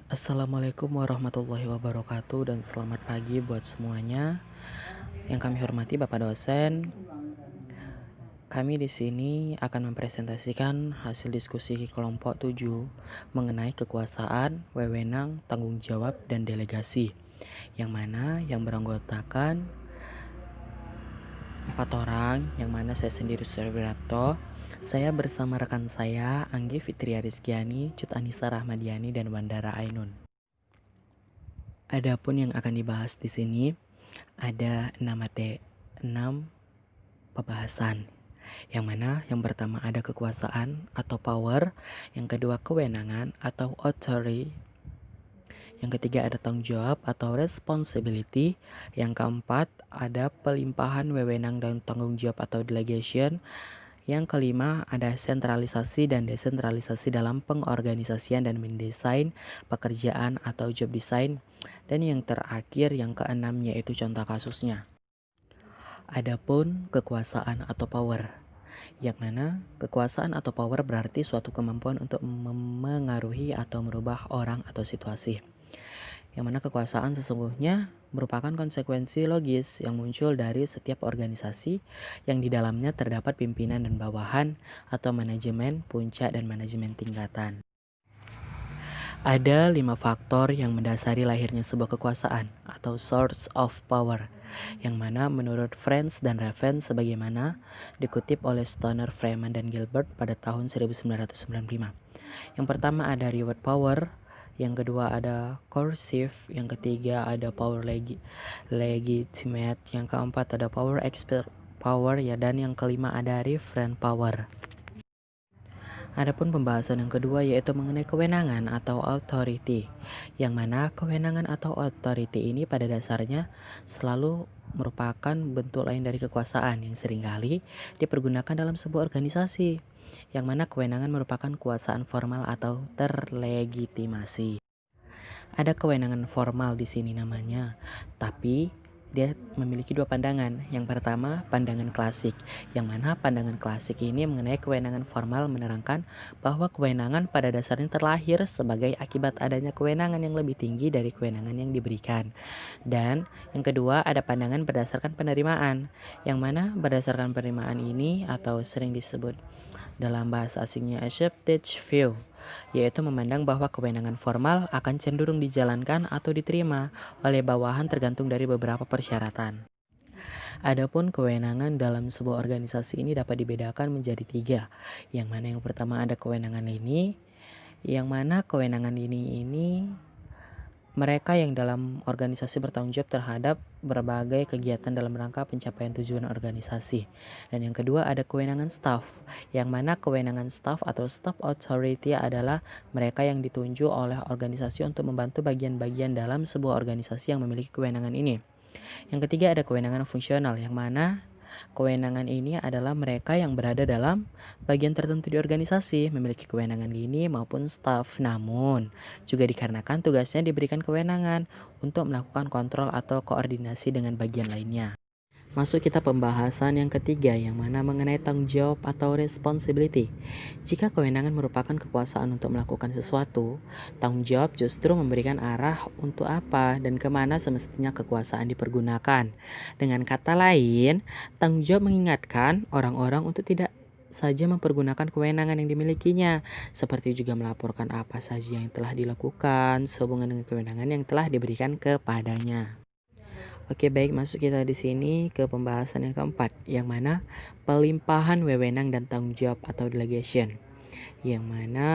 Assalamualaikum warahmatullahi wabarakatuh dan selamat pagi buat semuanya. Yang kami hormati Bapak dosen, kami di sini akan mempresentasikan hasil diskusi kelompok 7 mengenai kekuasaan, wewenang, tanggung jawab, dan delegasi. Yang mana yang beranggotakan 4 orang, yang mana saya sendiri Suryawirato. Saya bersama rekan saya Anggi Fitria Rizkiani, Cut Anissa Rahmadiani, dan Wandara Ainun. Adapun yang akan dibahas di sini ada 6 pembahasan. Yang mana yang pertama ada kekuasaan atau power, yang kedua kewenangan atau authority, yang ketiga ada tanggung jawab atau responsibility, yang keempat ada pelimpahan wewenang dan tanggung jawab atau delegation, yang kelima ada sentralisasi dan desentralisasi dalam pengorganisasian dan mendesain pekerjaan atau job design. Dan yang terakhir yang keenam yaitu contoh kasusnya. Adapun kekuasaan atau power, yang mana kekuasaan atau power berarti suatu kemampuan untuk memengaruhi atau merubah orang atau situasi. Yang mana kekuasaan sesungguhnya merupakan konsekuensi logis yang muncul dari setiap organisasi yang di dalamnya terdapat pimpinan dan bawahan atau manajemen, puncak, dan manajemen tingkatan. Ada 5 faktor yang mendasari lahirnya sebuah kekuasaan atau source of power, yang mana menurut Friends dan Raven sebagaimana dikutip oleh Stoner, Freeman, dan Gilbert pada tahun 1995. Yang pertama ada reward power, yang kedua ada coercive, yang ketiga ada power legitimate, yang keempat ada power expert power ya, dan yang kelima ada referent power. Adapun pembahasan yang kedua yaitu mengenai kewenangan atau authority, yang mana kewenangan atau authority ini pada dasarnya selalu merupakan bentuk lain dari kekuasaan yang seringkali dipergunakan dalam sebuah organisasi, yang mana kewenangan merupakan kuasaan formal atau terlegitimasi. Ada kewenangan formal di sini namanya, tapi dia memiliki 2 pandangan. Yang pertama, pandangan klasik, yang mana pandangan klasik ini mengenai kewenangan formal menerangkan bahwa kewenangan pada dasarnya terlahir sebagai akibat adanya kewenangan yang lebih tinggi dari kewenangan yang diberikan. Dan yang kedua, ada pandangan berdasarkan penerimaan, yang mana berdasarkan penerimaan ini atau sering disebut dalam bahasa asingnya accepted view, yaitu memandang bahwa kewenangan formal akan cenderung dijalankan atau diterima oleh bawahan tergantung dari beberapa persyaratan. Adapun kewenangan dalam sebuah organisasi ini dapat dibedakan menjadi 3, yang mana yang pertama ada kewenangan ini, yang mana kewenangan ini mereka yang dalam organisasi bertanggung jawab terhadap berbagai kegiatan dalam rangka pencapaian tujuan organisasi. Dan yang kedua ada kewenangan staff, yang mana kewenangan staff atau staff authority adalah mereka yang ditunjuk oleh organisasi untuk membantu bagian-bagian dalam sebuah organisasi yang memiliki kewenangan ini. Yang ketiga ada kewenangan fungsional, yang mana kewenangan ini adalah mereka yang berada dalam bagian tertentu di organisasi memiliki kewenangan ini maupun staf, namun juga dikarenakan tugasnya diberikan kewenangan untuk melakukan kontrol atau koordinasi dengan bagian lainnya. Masuk kita pembahasan yang ketiga, yang mana mengenai tanggung jawab atau responsibility. Jika kewenangan merupakan kekuasaan untuk melakukan sesuatu, tanggung jawab justru memberikan arah untuk apa dan kemana semestinya kekuasaan dipergunakan. Dengan kata lain, tanggung jawab mengingatkan orang-orang untuk tidak saja mempergunakan kewenangan yang dimilikinya, seperti juga melaporkan apa saja yang telah dilakukan sehubungan dengan kewenangan yang telah diberikan kepadanya. Oke, baik, masuk kita di sini ke pembahasan yang keempat, yang mana pelimpahan wewenang dan tanggung jawab atau delegation. Yang mana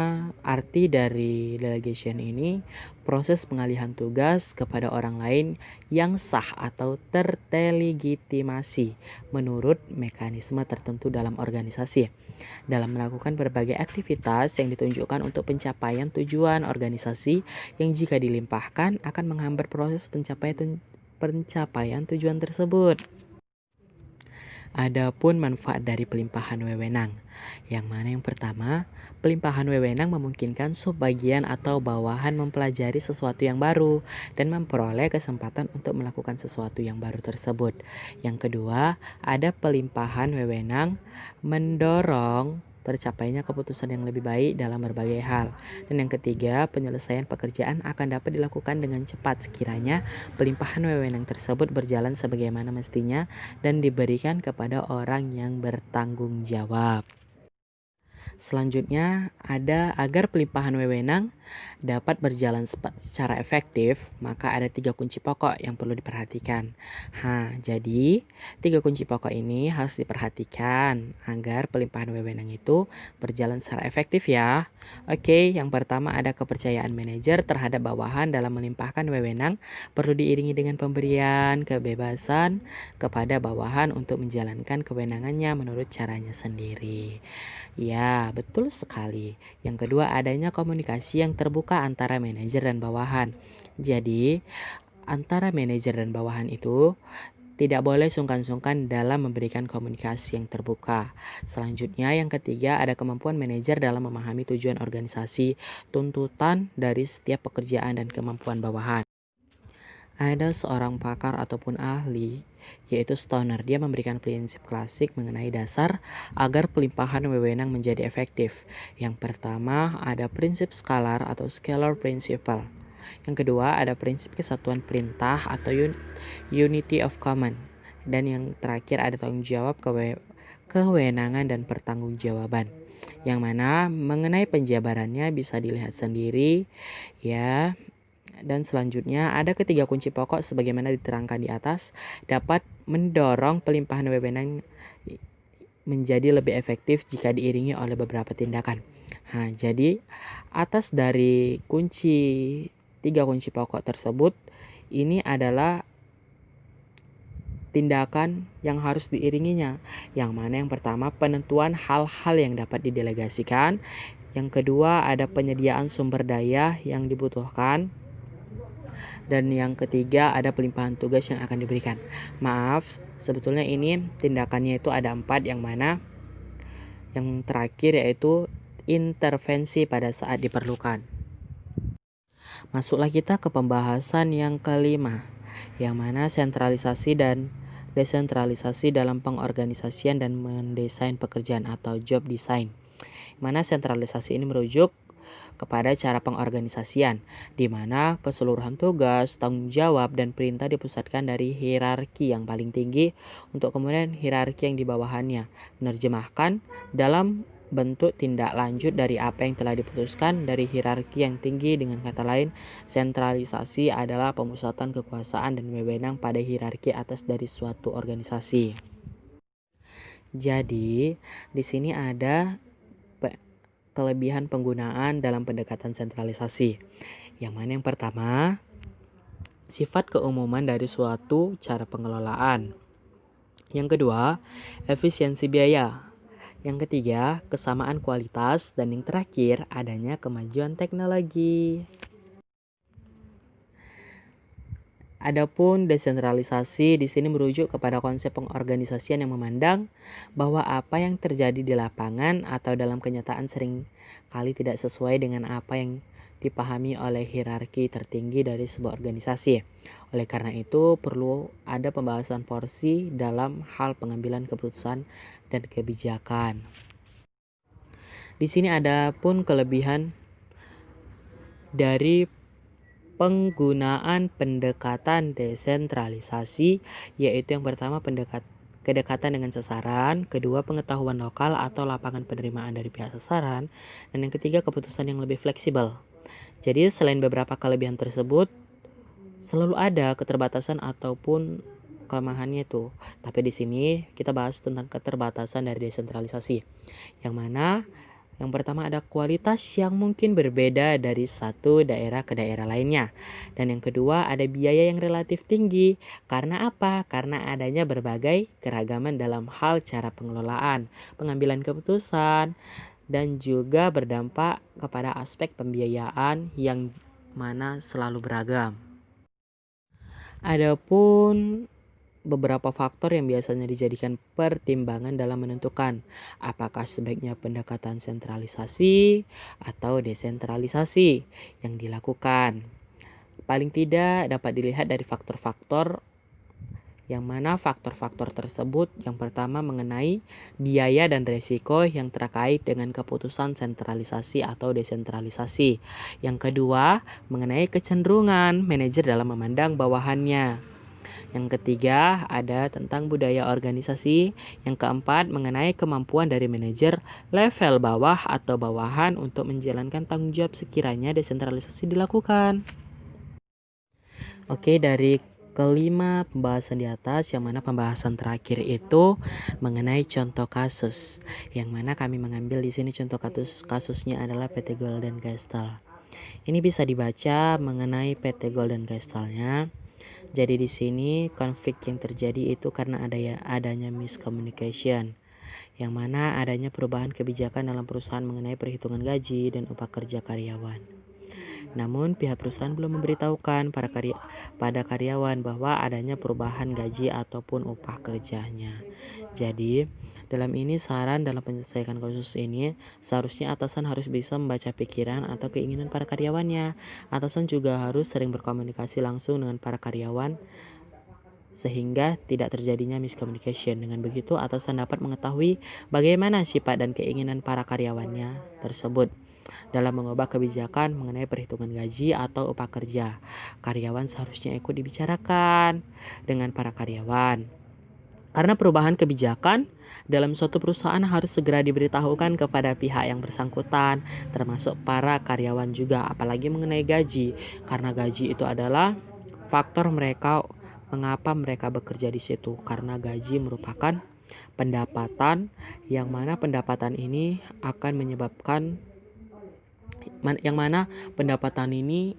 arti dari delegation ini proses pengalihan tugas kepada orang lain yang sah atau tertelegitimasi menurut mekanisme tertentu dalam organisasi, dalam melakukan berbagai aktivitas yang ditunjukkan untuk pencapaian tujuan organisasi yang jika dilimpahkan akan menghambat proses pencapaian tujuan tersebut. Adapun manfaat dari pelimpahan wewenang, yang mana yang pertama, pelimpahan wewenang memungkinkan subbagian atau bawahan mempelajari sesuatu yang baru dan memperoleh kesempatan untuk melakukan sesuatu yang baru tersebut. Yang kedua, ada pelimpahan wewenang mendorong tercapainya keputusan yang lebih baik dalam berbagai hal. Dan yang ketiga, penyelesaian pekerjaan akan dapat dilakukan dengan cepat sekiranya pelimpahan wewenang tersebut berjalan sebagaimana mestinya dan diberikan kepada orang yang bertanggung jawab. Selanjutnya, ada agar pelimpahan wewenang dapat berjalan secara efektif, maka ada 3 kunci pokok yang perlu diperhatikan. Jadi 3 kunci pokok ini harus diperhatikan agar pelimpahan wewenang itu berjalan secara efektif ya. Oke, yang pertama ada kepercayaan manajer terhadap bawahan dalam melimpahkan wewenang perlu diiringi dengan pemberian kebebasan kepada bawahan untuk menjalankan kewenangannya menurut caranya sendiri. Ya, betul sekali. Yang kedua, adanya komunikasi yang terbuka antara manajer dan bawahan. Jadi, antara manajer dan bawahan itu tidak boleh sungkan-sungkan dalam memberikan komunikasi yang terbuka. Selanjutnya, yang ketiga, ada kemampuan manajer dalam memahami tujuan organisasi, tuntutan dari setiap pekerjaan, dan kemampuan bawahan. Ada seorang pakar ataupun ahli, yaitu Stoner. Dia memberikan prinsip klasik mengenai dasar agar pelimpahan wewenang menjadi efektif. Yang pertama ada prinsip skalar atau scalar principle. Yang kedua ada prinsip kesatuan perintah atau unity of command. Dan yang terakhir ada tanggung jawab, kewenangan, dan pertanggungjawaban. Yang mana mengenai penjabarannya bisa dilihat sendiri ya. Dan selanjutnya ada ketiga kunci pokok sebagaimana diterangkan di atas dapat mendorong pelimpahan wewenang menjadi lebih efektif jika diiringi oleh beberapa tindakan. Jadi atas dari tiga kunci pokok tersebut, ini adalah tindakan yang harus diiringinya. Yang mana yang pertama penentuan hal-hal yang dapat didelegasikan. Yang kedua ada penyediaan sumber daya yang dibutuhkan. Dan yang ketiga ada pelimpahan tugas yang akan diberikan. Maaf, sebetulnya ini tindakannya itu ada 4, yang mana yang terakhir yaitu intervensi pada saat diperlukan. Masuklah kita ke pembahasan yang kelima, yang mana sentralisasi dan desentralisasi dalam pengorganisasian dan mendesain pekerjaan atau job design. Mana sentralisasi ini merujuk kepada cara pengorganisasian, di mana keseluruhan tugas, tanggung jawab, dan perintah dipusatkan dari hierarki yang paling tinggi untuk kemudian hierarki yang di bawahannya menerjemahkan dalam bentuk tindak lanjut dari apa yang telah diputuskan dari hierarki yang tinggi. Dengan kata lain, sentralisasi adalah pemusatan kekuasaan dan wewenang pada hierarki atas dari suatu organisasi. Jadi, di sini ada kelebihan penggunaan dalam pendekatan sentralisasi. Yang mana yang pertama, sifat keumuman dari suatu cara pengelolaan. Yang kedua, efisiensi biaya. Yang ketiga, kesamaan kualitas. Dan yang terakhir, adanya kemajuan teknologi. Adapun desentralisasi di sini merujuk kepada konsep pengorganisasian yang memandang bahwa apa yang terjadi di lapangan atau dalam kenyataan sering kali tidak sesuai dengan apa yang dipahami oleh hierarki tertinggi dari sebuah organisasi. Oleh karena itu, perlu ada pembahasan porsi dalam hal pengambilan keputusan dan kebijakan. Di sini ada pun kelebihan dari penggunaan pendekatan desentralisasi, yaitu yang pertama kedekatan dengan sasaran, kedua pengetahuan lokal atau lapangan penerimaan dari pihak sasaran, dan yang ketiga keputusan yang lebih fleksibel. Jadi selain beberapa kelebihan tersebut, selalu ada keterbatasan ataupun kelemahannya itu. Tapi di sini kita bahas tentang keterbatasan dari desentralisasi, yang mana yang pertama ada kualitas yang mungkin berbeda dari satu daerah ke daerah lainnya. Dan yang kedua ada biaya yang relatif tinggi. Karena apa? Karena adanya berbagai keragaman dalam hal cara pengelolaan, pengambilan keputusan, dan juga berdampak kepada aspek pembiayaan yang mana selalu beragam. Adapun beberapa faktor yang biasanya dijadikan pertimbangan dalam menentukan apakah sebaiknya pendekatan sentralisasi atau desentralisasi yang dilakukan. Paling tidak dapat dilihat dari faktor-faktor yang mana faktor-faktor tersebut yang pertama mengenai biaya dan resiko yang terkait dengan keputusan sentralisasi atau desentralisasi. Yang kedua, mengenai kecenderungan manajer dalam memandang bawahannya. Yang ketiga, ada tentang budaya organisasi. Yang keempat, mengenai kemampuan dari manajer level bawah atau bawahan untuk menjalankan tanggung jawab sekiranya desentralisasi dilakukan. Oke, dari kelima pembahasan di atas, yang mana pembahasan terakhir itu mengenai contoh kasus, yang mana kami mengambil di sini contoh kasusnya adalah PT Golden Castle. Ini bisa dibaca mengenai PT Golden Castle-nya. Jadi di sini konflik yang terjadi itu karena adanya miscommunication, yang mana adanya perubahan kebijakan dalam perusahaan mengenai perhitungan gaji dan upah kerja karyawan. Namun pihak perusahaan belum memberitahukan pada karyawan bahwa adanya perubahan gaji ataupun upah kerjanya. Jadi dalam ini saran dalam menyelesaikan kasus ini, seharusnya atasan harus bisa membaca pikiran atau keinginan para karyawannya. Atasan juga harus sering berkomunikasi langsung dengan para karyawan sehingga tidak terjadinya miscommunication. Dengan begitu atasan dapat mengetahui bagaimana sifat dan keinginan para karyawannya tersebut dalam mengubah kebijakan mengenai perhitungan gaji atau upah kerja. Karyawan seharusnya ikut dibicarakan dengan para karyawan. Karena perubahan kebijakan dalam suatu perusahaan harus segera diberitahukan kepada pihak yang bersangkutan, termasuk para karyawan juga, apalagi mengenai gaji. Karena gaji itu adalah faktor mereka mengapa mereka bekerja di situ. Karena gaji merupakan pendapatan yang mana pendapatan ini akan menyebabkan yang mana pendapatan ini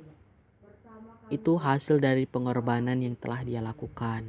itu hasil dari pengorbanan yang telah dia lakukan.